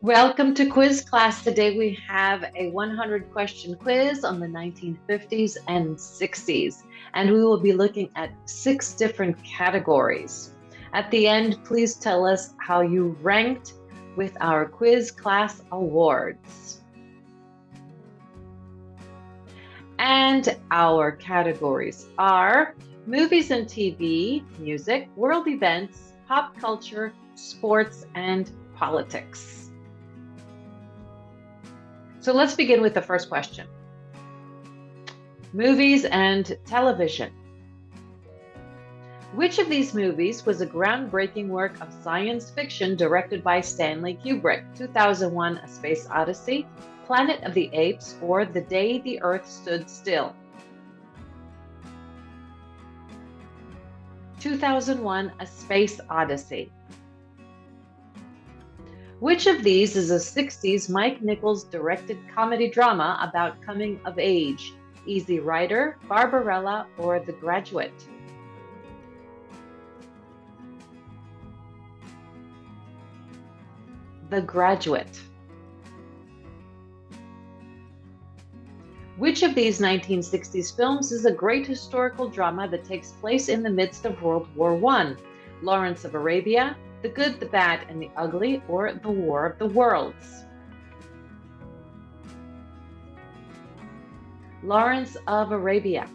Welcome to quiz class. Today we have a 100 question quiz on the 1950s and 60s, and we will be looking at 6 different categories. At the end, please tell us how you ranked with our quiz class awards. And our categories are movies and TV, music, world events, pop culture, sports, and politics. So let's begin with the first question. Movies and television. Which of these movies was a groundbreaking work of science fiction directed by Stanley Kubrick? 2001: A Space Odyssey, Planet of the Apes, or The Day the Earth Stood Still? 2001: A Space Odyssey. Which of these is a 60s Mike Nichols directed comedy drama about coming of age? Easy Rider, Barbarella, or The Graduate? The Graduate. Which of these 1960s films is a great historical drama that takes place in the midst of World War I? Lawrence of Arabia, The Good, the Bad, and the Ugly, or The War of the Worlds? Lawrence of Arabia.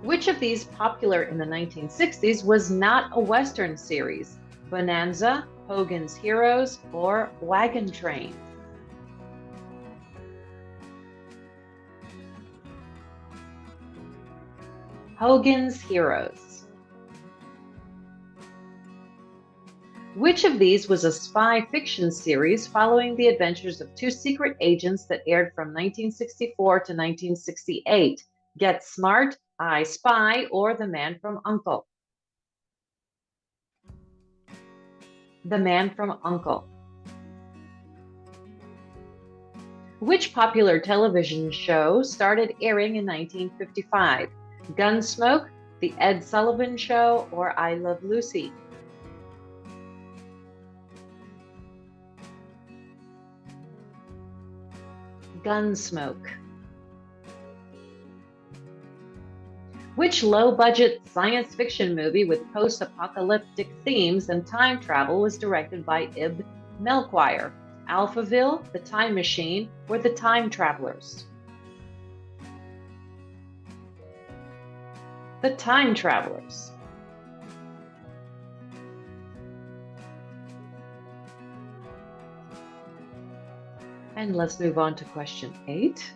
Which of these popular in the 1960s was not a Western series? Bonanza, Hogan's Heroes, or Wagon Train? Hogan's Heroes. Which of these was a spy fiction series following the adventures of 2 secret agents that aired from 1964 to 1968? Get Smart, I Spy, or The Man from U.N.C.L.E.? The Man from U.N.C.L.E. Which popular television show started airing in 1955? Gunsmoke, The Ed Sullivan Show, or I Love Lucy? Gunsmoke. Which low-budget science fiction movie with post-apocalyptic themes and time travel was directed by Ib Melchior? Alphaville, The Time Machine, or The Time Travelers? The Time Travelers. And let's move on to question 8.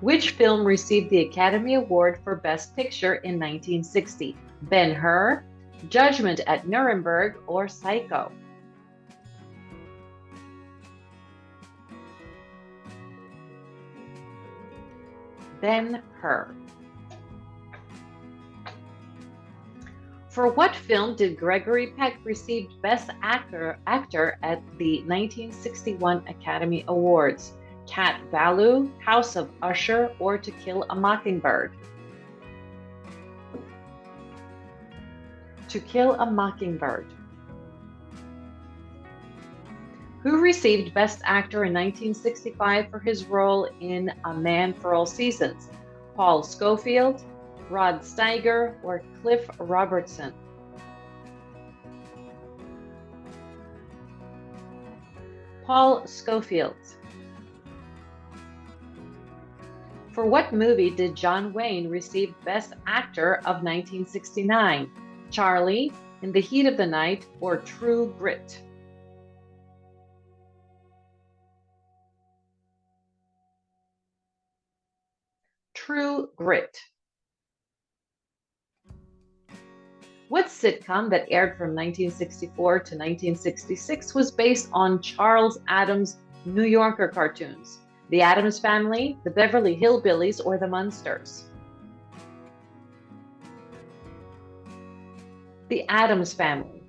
Which film received the Academy Award for Best Picture in 1960? Ben-Hur, Judgment at Nuremberg, or Psycho? Ben-Hur. For what film did Gregory Peck receive Best Actor at the 1961 Academy Awards? Cat Ballou, House of Usher, or To Kill a Mockingbird? To Kill a Mockingbird. Who received Best Actor in 1965 for his role in A Man for All Seasons? Paul Scofield, Rod Steiger, or Cliff Robertson? Paul Scofield. For what movie did John Wayne receive Best Actor of 1969? Charlie, In the Heat of the Night, or True Grit? True Grit. What sitcom that aired from 1964 to 1966 was based on Charles Addams' New Yorker cartoons? The Addams Family, The Beverly Hillbillies, or The Munsters? The Addams Family.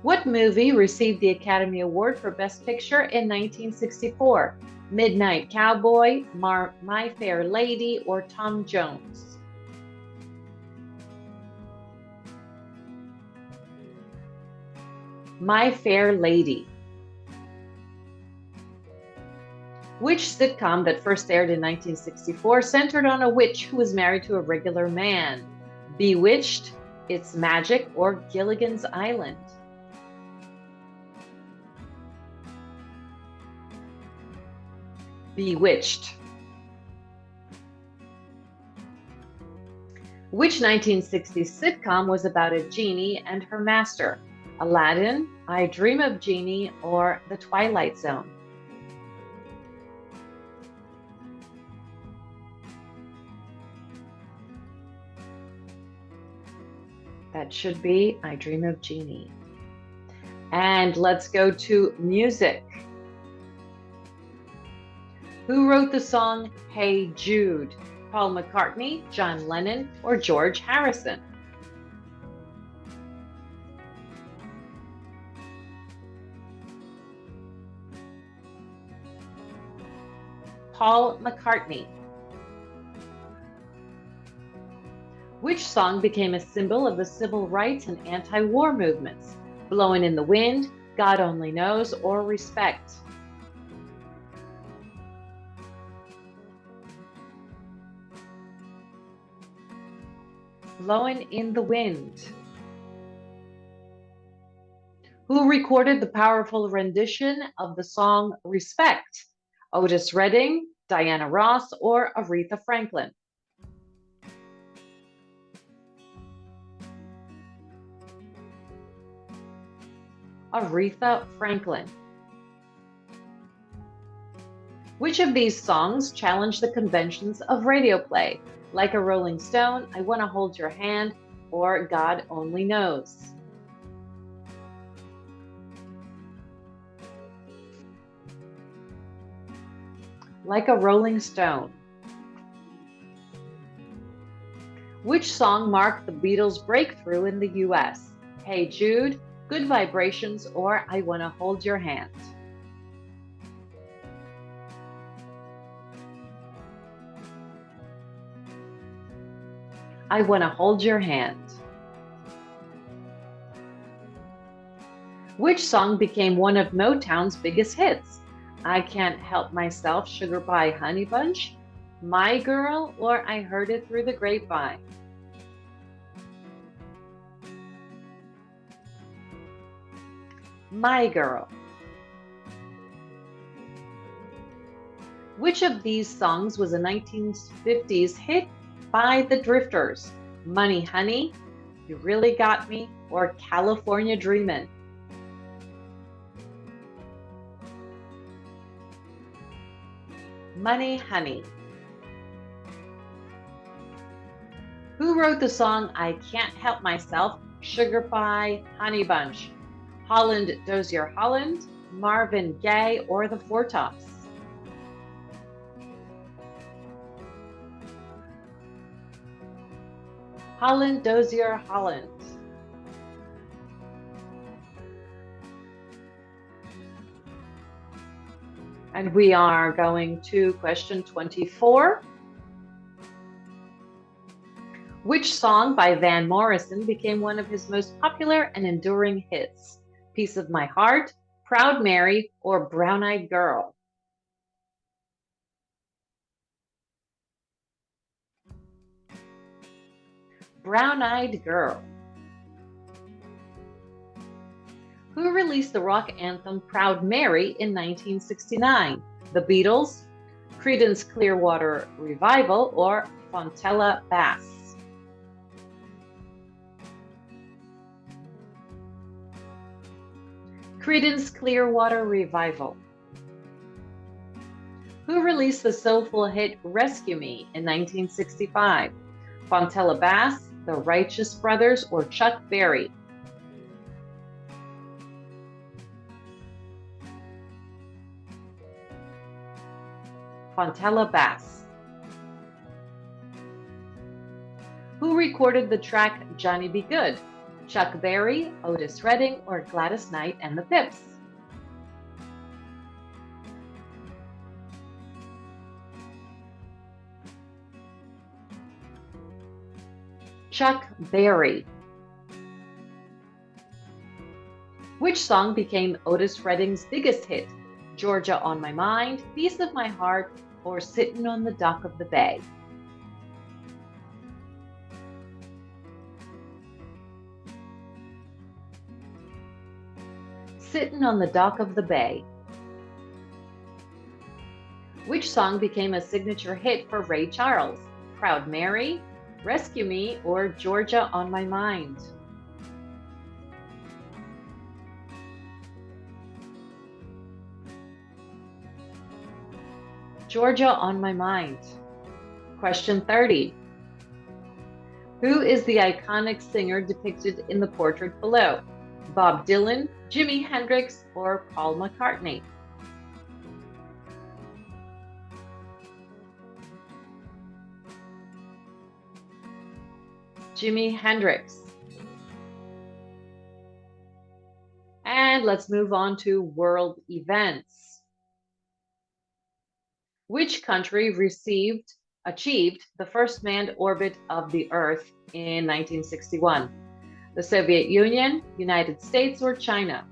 What movie received the Academy Award for Best Picture in 1964? Midnight Cowboy, My Fair Lady, or Tom Jones? My Fair Lady. Which sitcom that first aired in 1964 centered on a witch who was married to a regular man? Bewitched, It's Magic, or Gilligan's Island? Bewitched. Which 1960s sitcom was about a genie and her master? Aladdin, I Dream of Jeannie, or The Twilight Zone? That should be I Dream of Jeannie. And let's go to music. Who wrote the song Hey Jude? Paul McCartney, John Lennon, or George Harrison? Paul McCartney. Which song became a symbol of the civil rights and anti-war movements? Blowin' in the Wind, God Only Knows, or Respect? Blowin' in the Wind. Who recorded the powerful rendition of the song Respect? Otis Redding, Diana Ross, or Aretha Franklin? Aretha Franklin. Which of these songs challenge the conventions of radio play? Like a Rolling Stone, I Wanna Hold Your Hand, or God Only Knows? Like a Rolling Stone. Which song marked the Beatles' breakthrough in the US? Hey Jude, Good Vibrations, or I Wanna Hold Your Hand? I Wanna Hold Your Hand. Which song became one of Motown's biggest hits? I Can't Help Myself, Sugar Pie Honey Bunch, My Girl, or I Heard It Through the Grapevine? My Girl. Which of these songs was a 1950s hit by the Drifters? Money Honey, You Really Got Me, or California Dreamin'? Money Honey. Who wrote the song I Can't Help Myself, Sugar Pie Honey Bunch? Holland Dozier Holland, Marvin Gaye, or the Four Tops? Holland Dozier Holland. And we are going to question 24. Which song by Van Morrison became one of his most popular and enduring hits? Piece of My Heart, Proud Mary, or Brown Eyed Girl? Brown Eyed Girl. Who released the rock anthem Proud Mary in 1969? The Beatles, Creedence Clearwater Revival, or Fontella Bass? Creedence Clearwater Revival. Who released the soulful hit Rescue Me in 1965? Fontella Bass, the Righteous Brothers, or Chuck Berry? Fontella Bass. Who recorded the track Johnny Be Good? Chuck Berry, Otis Redding, or Gladys Knight and the Pips? Chuck Berry. Which song became Otis Redding's biggest hit? Georgia on My Mind, Piece of My Heart, or Sittin' on the Dock of the Bay? Sittin' on the Dock of the Bay. Which song became a signature hit for Ray Charles? Proud Mary, Rescue Me, or Georgia on My Mind? Georgia on My Mind. Question 30. Who is the iconic singer depicted in the portrait below? Bob Dylan, Jimi Hendrix, or Paul McCartney? Jimi Hendrix. And let's move on to world events. Which country achieved the first manned orbit of the Earth in 1961? The Soviet Union, United States, or China?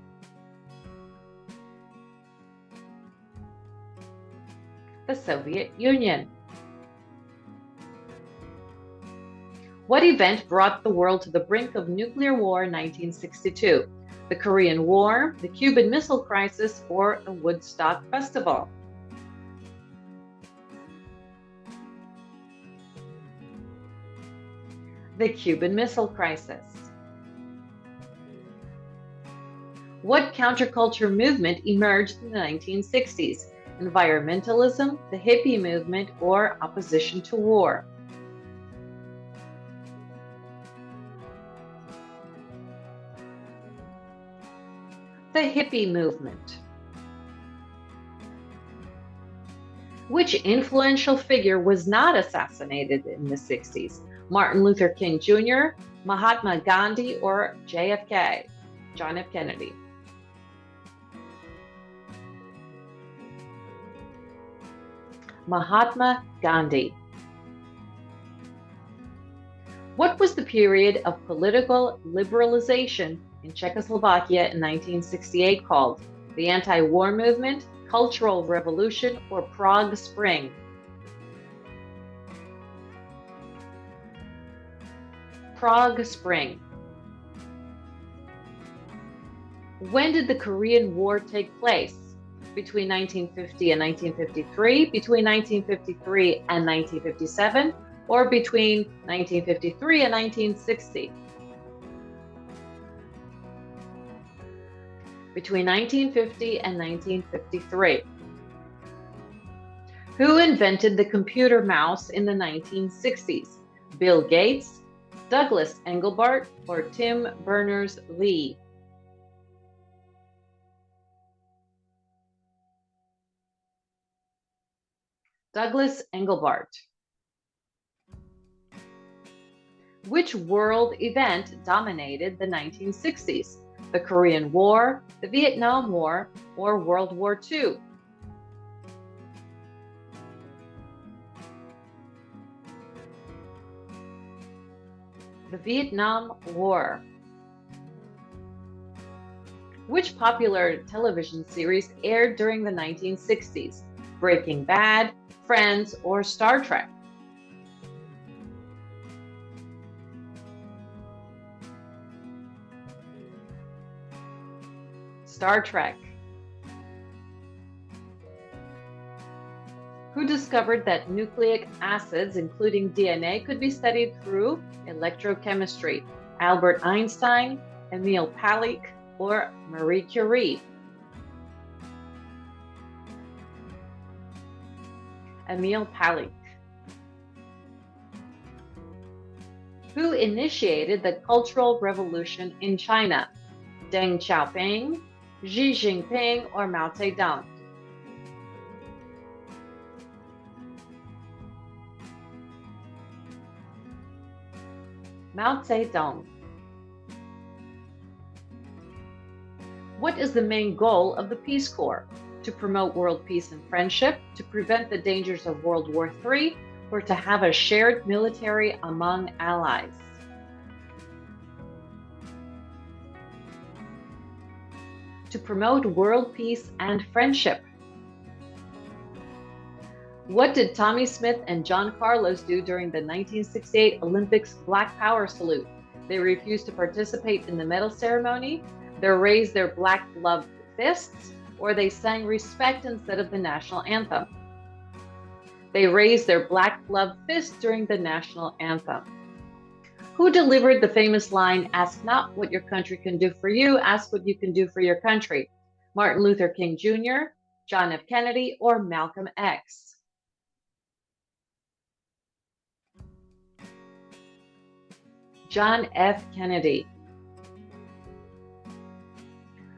The Soviet Union. What event brought the world to the brink of nuclear war in 1962? The Korean War, the Cuban Missile Crisis, or the Woodstock Festival? The Cuban Missile Crisis. What counterculture movement emerged in the 1960s? Environmentalism, the hippie movement, or opposition to war? The hippie movement. Which influential figure was not assassinated in the 60s? Martin Luther King Jr., Mahatma Gandhi, or JFK, John F. Kennedy? Mahatma Gandhi. What was the period of political liberalization in Czechoslovakia in 1968 called? The anti-war movement, Cultural Revolution, or Prague Spring? Prague Spring. When did the Korean War take place? Between 1950 and 1953, between 1953 and 1957, or between 1953 and 1960? Between 1950 and 1953. Who invented the computer mouse in the 1960s? Bill Gates, Douglas Engelbart, or Tim Berners-Lee? Douglas Engelbart. Which world event dominated the 1960s? The Korean War, the Vietnam War, or World War II? The Vietnam War. Which popular television series aired during the 1960s? Breaking Bad, Friends, or Star Trek? Star Trek. Who discovered that nucleic acids, including DNA, could be studied through electrochemistry? Albert Einstein, Emil Palik, or Marie Curie? Emil Palik. Who initiated the Cultural Revolution in China? Deng Xiaoping, Xi Jinping, or Mao Zedong? Mao Zedong. What is the main goal of the Peace Corps? To promote world peace and friendship, to prevent the dangers of World War III, or to have a shared military among allies? to promote world peace and friendship? What did Tommy Smith and John Carlos do during the 1968 Olympics Black Power salute? They refused to participate in the medal ceremony, they raised their black gloved fists, or they sang respect instead of the national anthem. They raised their black gloved fists during the national anthem. Who delivered the famous line, "Ask not what your country can do for you, ask what you can do for your country"? Martin Luther King Jr., John F. Kennedy, or Malcolm X? John F. Kennedy.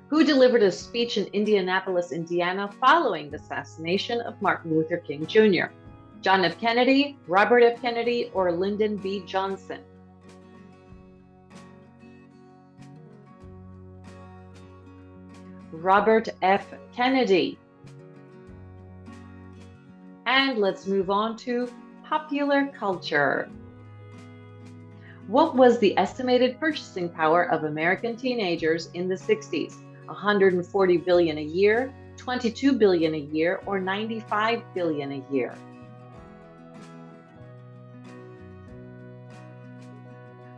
Who delivered a speech in Indianapolis, Indiana, following the assassination of Martin Luther King Jr.? John F. Kennedy, Robert F. Kennedy, or Lyndon B. Johnson? Robert F. Kennedy. And let's move on to popular culture. What was the estimated purchasing power of American teenagers in the 60s? 140 billion a year, 22 billion a year, or 95 billion a year?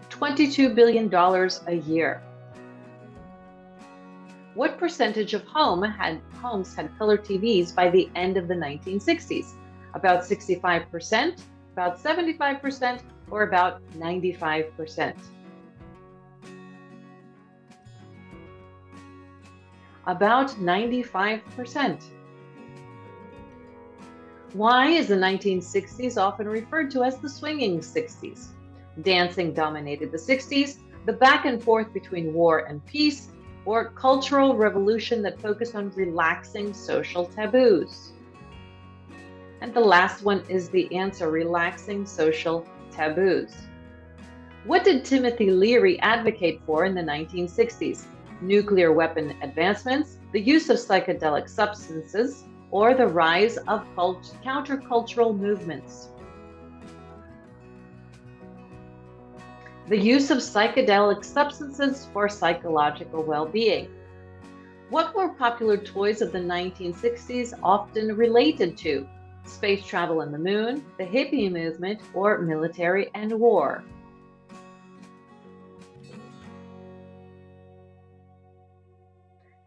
$22 billion a year. What percentage of homes had color TVs by the end of the 1960s? About 65%, about 75%, or about 95%? About 95%. Why is the 1960s often referred to as the swinging 60s? Dancing dominated the 60s, the back and forth between war and peace, or cultural revolution that focused on relaxing social taboos? And the last one is the answer, relaxing social taboos. What did Timothy Leary advocate for in the 1960s? Nuclear weapon advancements, the use of psychedelic substances, or the rise of countercultural movements? The use of psychedelic substances for psychological well-being. What were popular toys of the 1960s often related to? Space travel and the moon, the hippie movement, or military and war?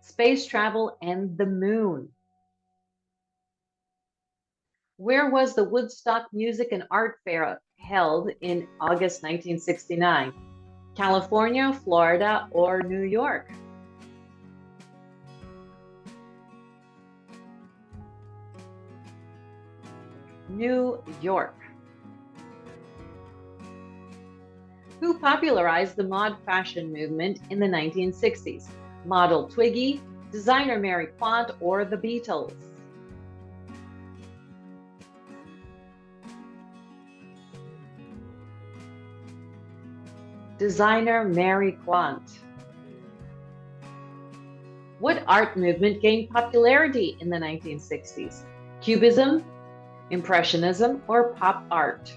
Space travel and the moon. Where was the Woodstock Music and Art Fair held in August 1969? California, Florida, or New York? New York. Who popularized the mod fashion movement in the 1960s? Model Twiggy, designer Mary Quant, or the Beatles? Designer Mary Quant. What art movement gained popularity in the 1960s? Cubism, Impressionism, or pop art?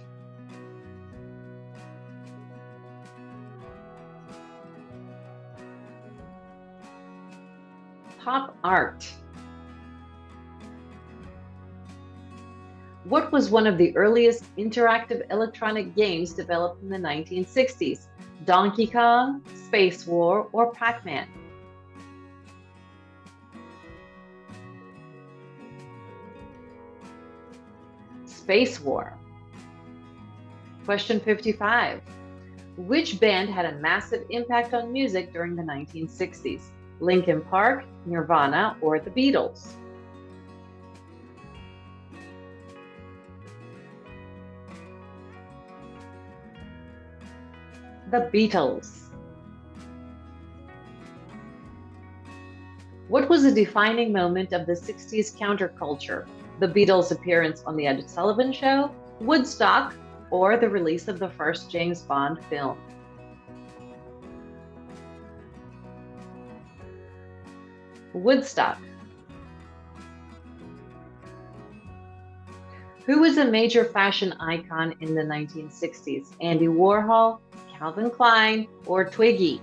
Pop art. What was one of the earliest interactive electronic games developed in the 1960s? Donkey Kong, Space War, or Pac-Man? Space War. Question 55. Which band had a massive impact on music during the 1960s? Linkin Park, Nirvana, or the Beatles? The Beatles. What was the defining moment of the 60s counterculture? The Beatles' appearance on The Ed Sullivan Show, Woodstock, or the release of the first James Bond film? Woodstock. Who was a major fashion icon in the 1960s? Andy Warhol, Calvin Klein, or Twiggy?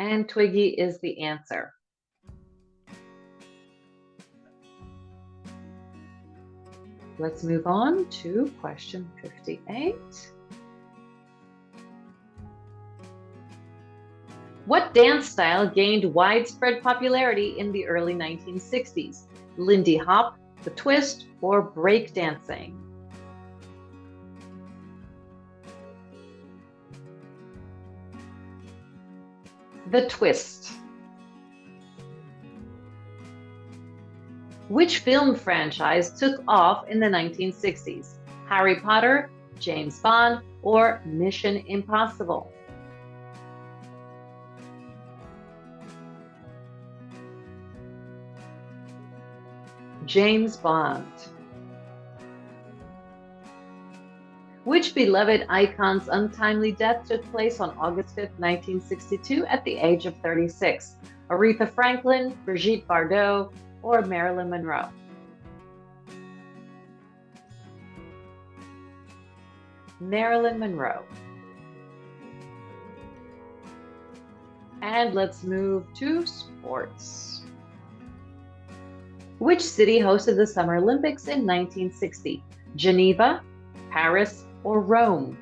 And Twiggy is the answer. Let's move on to question 58. What dance style gained widespread popularity in the early 1960s? Lindy Hop, the twist, or break dancing? The twist. Which film franchise took off in the 1960s? Harry Potter, James Bond, or Mission Impossible? James Bond. Which beloved icon's untimely death took place on August 5th, 1962 at the age of 36? Aretha Franklin, Brigitte Bardot, or Marilyn Monroe? Marilyn Monroe. And let's move to sports. Which city hosted the Summer Olympics in 1960? Geneva, Paris, or Rome?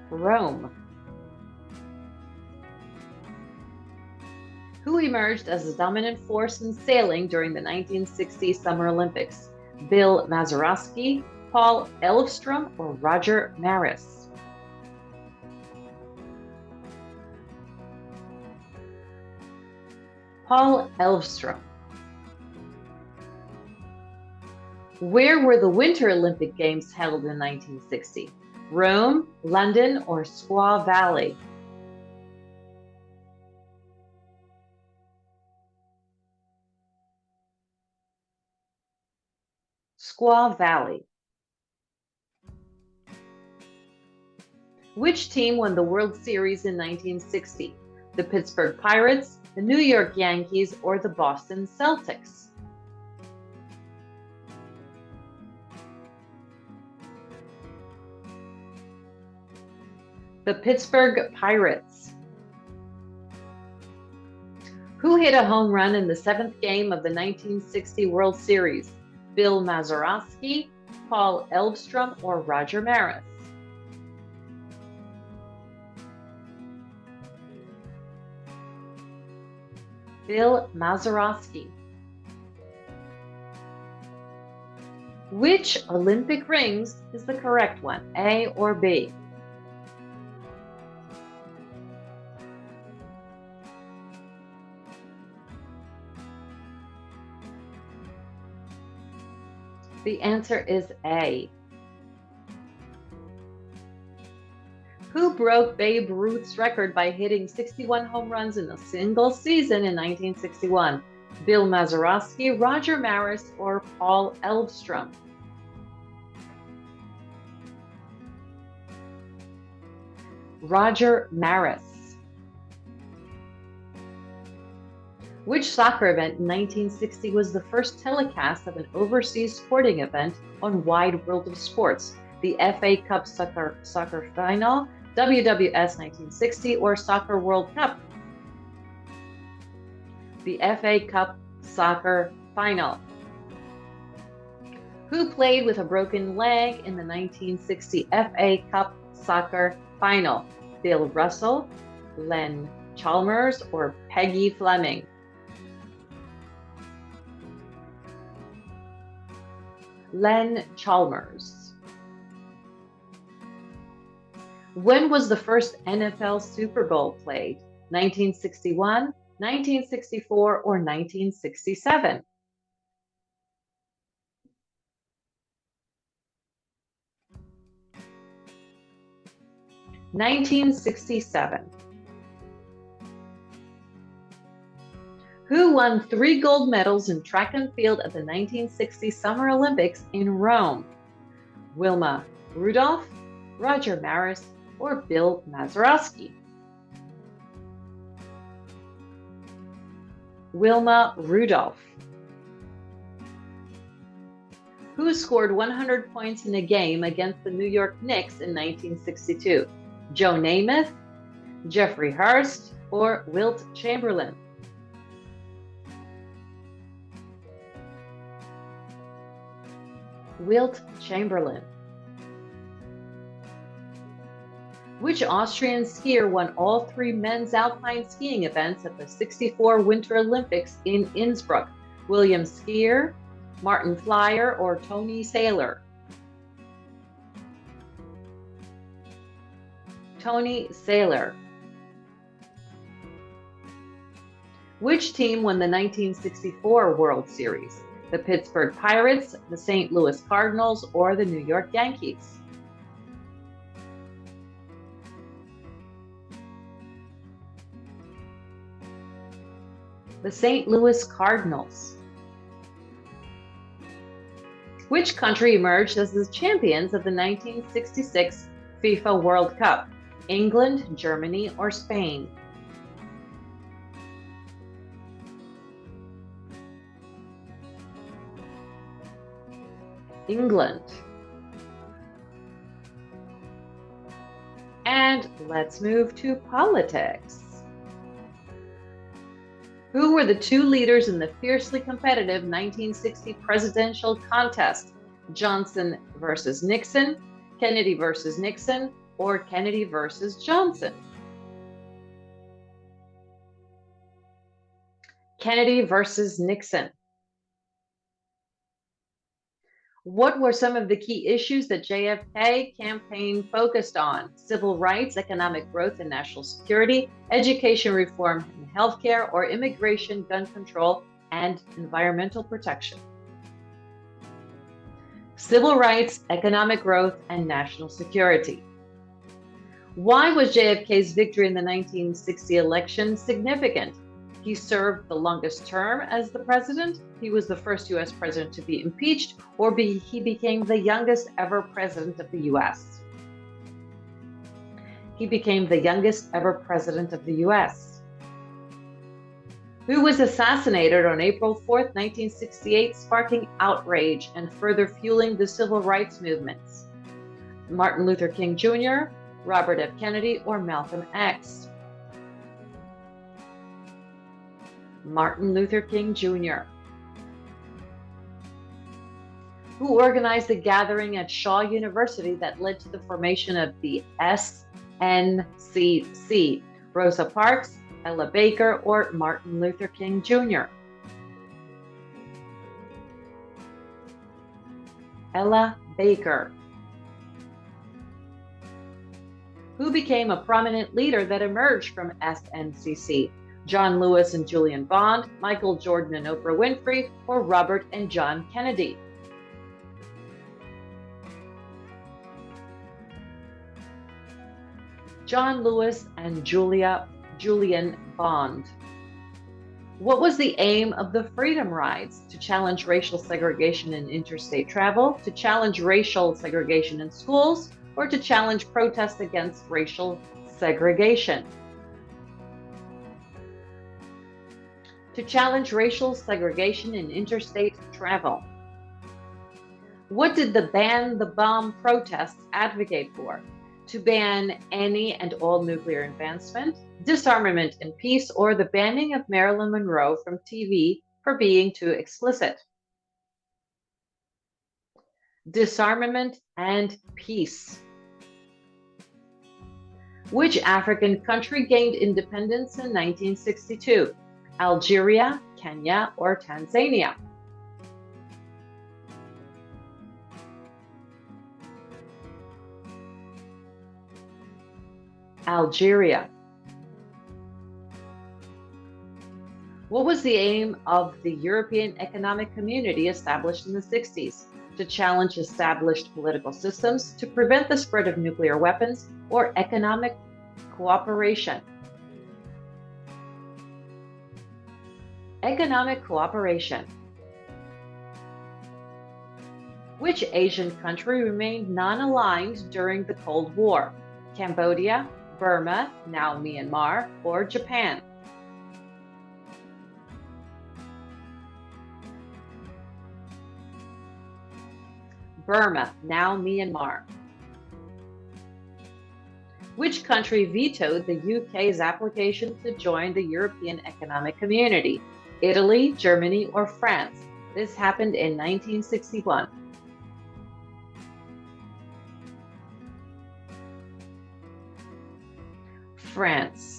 Rome. Who emerged as a dominant force in sailing during the 1960 Summer Olympics? Bill Mazeroski, Paul Elvstrom, or Roger Maris? Paul Elvstrom. Where were the Winter Olympic Games held in 1960? Rome, London, or Squaw Valley? Squaw Valley. Which team won the World Series in 1960? The Pittsburgh Pirates, the New York Yankees, or the Boston Celtics? The Pittsburgh Pirates. Who hit a home run in the seventh game of the 1960 World Series? Bill Mazeroski, Paul Elvstrom, or Roger Maris? Bill Mazeroski. Which Olympic rings is the correct one, A or B? The answer is A. Who broke Babe Ruth's record by hitting 61 home runs in a single season in 1961? Bill Mazeroski, Roger Maris, or Paul Elvstrom? Roger Maris. Which soccer event in 1960 was the first telecast of an overseas sporting event on Wide World of Sports? The FA Cup soccer final, WWS 1960, or Soccer World Cup? The FA Cup soccer final. Who played with a broken leg in the 1960 FA Cup soccer final? Bill Russell, Len Chalmers, or Peggy Fleming? Len Chalmers. When was the first NFL Super Bowl played? 1961, 1964, or 1967? 1967. Who won 3 gold medals in track and field at the 1960 Summer Olympics in Rome? Wilma Rudolph, Roger Maris, or Bill Mazeroski? Wilma Rudolph. Who scored 100 points in a game against the New York Knicks in 1962? Joe Namath, Jeffrey Hurst, or Wilt Chamberlain? Wilt Chamberlain. Which Austrian skier won all three men's alpine skiing events at the '64 Winter Olympics in Innsbruck? William Skier, Martin Flyer, or Tony Saylor? Tony Saylor. Which team won the 1964 World Series? The Pittsburgh Pirates, the St. Louis Cardinals, or the New York Yankees? The St. Louis Cardinals. Which country emerged as the champions of the 1966 FIFA World Cup? England, Germany, or Spain? England. And let's move to politics. Who were the two leaders in the fiercely competitive 1960 presidential contest? Johnson versus Nixon, Kennedy versus Nixon, or Kennedy versus Johnson? Kennedy versus Nixon. What were some of the key issues that JFK campaign focused on? Civil rights, economic growth and national security, education reform and healthcare, or immigration, gun control, and environmental protection? Civil rights, economic growth, and national security. Why was JFK's victory in the 1960 election significant? He served the longest term as the president, he was the first U.S. president to be impeached, or he became the youngest ever president of the U.S. He became the youngest ever president of the U.S. Who was assassinated on April 4th, 1968, sparking outrage and further fueling the civil rights movements? Martin Luther King Jr., Robert F. Kennedy, or Malcolm X? Martin Luther King Jr. Who organized the gathering at Shaw University that led to the formation of the SNCC? Rosa Parks, Ella Baker, or Martin Luther King Jr.? Ella Baker. Who became a prominent leader that emerged from SNCC? John Lewis and Julian Bond, Michael Jordan and Oprah Winfrey, or Robert and John Kennedy? John Lewis and Julian Bond. What was the aim of the Freedom Rides? To challenge racial segregation in interstate travel, to challenge racial segregation in schools, or to challenge protests against racial segregation? To challenge racial segregation in interstate travel. What did the Ban the Bomb protests advocate for? To ban any and all nuclear advancement, disarmament and peace, or the banning of Marilyn Monroe from TV for being too explicit? Disarmament and peace. Which African country gained independence in 1962? Algeria, Kenya, or Tanzania? Algeria. What was the aim of the European Economic Community established in the 60s? To challenge established political systems, to prevent the spread of nuclear weapons, or economic cooperation? Economic cooperation. Which Asian country remained non-aligned during the Cold War? Cambodia, Burma, now Myanmar, or Japan? Burma, now Myanmar. Which country vetoed the UK's application to join the European Economic Community? Italy, Germany, or France? This happened in 1961. France.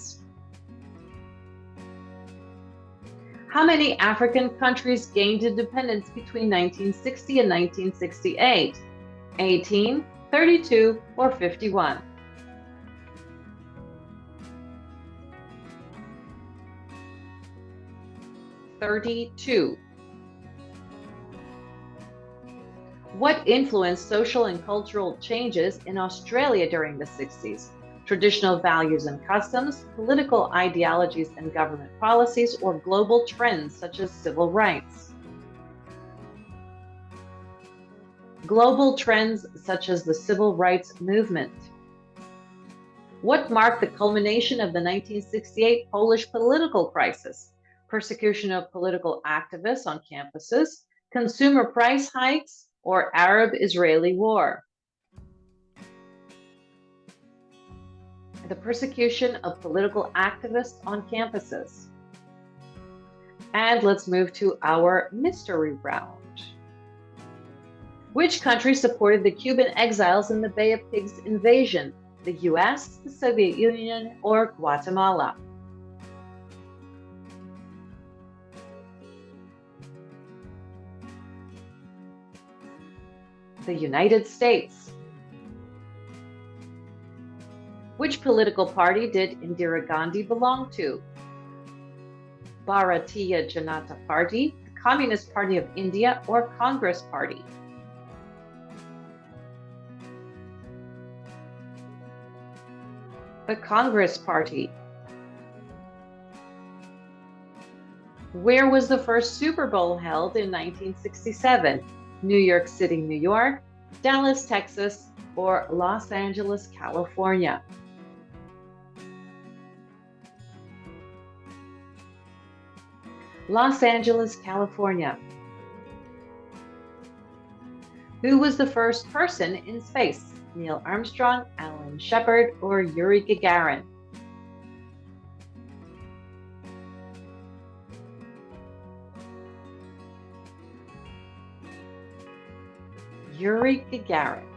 How many African countries gained independence between 1960 and 1968? 18, 32, or 51? 32. What influenced social and cultural changes in Australia during the 60s? Traditional values and customs, political ideologies and government policies, or global trends such as civil rights? Global trends such as the civil rights movement. What marked the culmination of the 1968 Polish political crisis? Persecution of political activists on campuses, consumer price hikes, or Arab-Israeli war? The persecution of political activists on campuses. And let's move to our mystery round. Which country supported the Cuban exiles in the Bay of Pigs invasion? The US, the Soviet Union, or Guatemala? The United States. Which political party did Indira Gandhi belong to? Bharatiya Janata Party, the Communist Party of India, or Congress Party? The Congress Party. Where was the first Super Bowl held in 1967? New York City, New York, Dallas, Texas, or Los Angeles, California? Los Angeles, California. Who was the first person in space? Neil Armstrong, Alan Shepard, or Yuri Gagarin? Yuri Gagarin.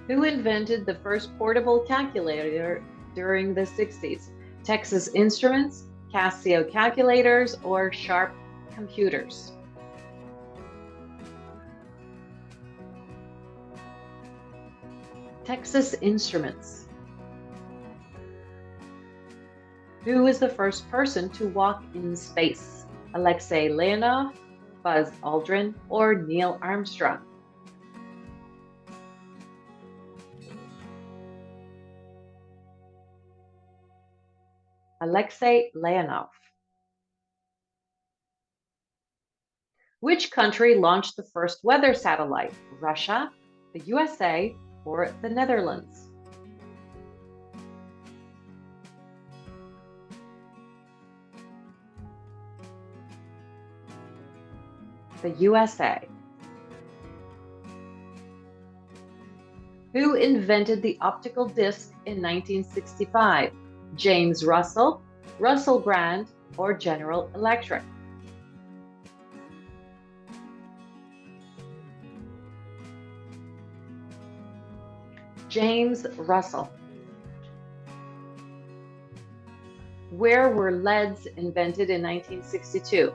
Who invented the first portable calculator during the 60s? Texas Instruments, Casio calculators, or Sharp computers? Texas Instruments. Who was the first person to walk in space? Alexei Leonov, Buzz Aldrin, or Neil Armstrong? Alexei Leonov. Which country launched the first weather satellite? Russia, the USA, or the Netherlands? The USA. Who invented the optical disc in 1965? James Russell, Russell Brand, or General Electric? James Russell. Where were LEDs invented in 1962?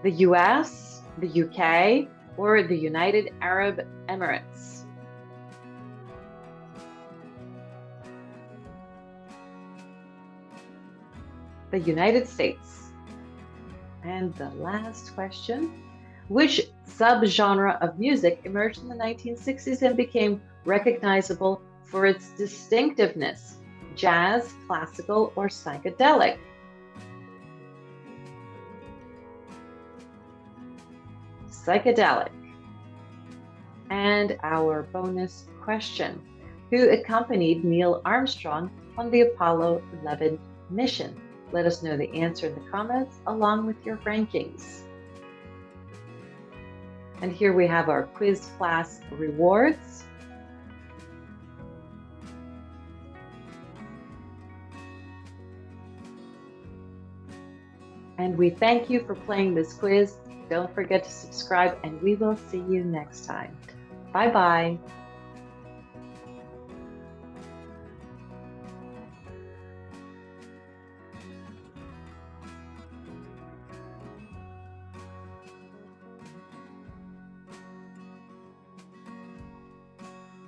The US, the UK, or the United Arab Emirates? The United States. And the last question, which subgenre of music emerged in the 1960s and became recognizable for its distinctiveness? Jazz, classical, or psychedelic? Psychedelic. And our bonus question, who accompanied Neil Armstrong on the Apollo 11 mission? Let us know the answer in the comments along with your rankings. And here we have our quiz class rewards. And we thank you for playing this quiz. Don't forget to subscribe, and we will see you next time. Bye-bye.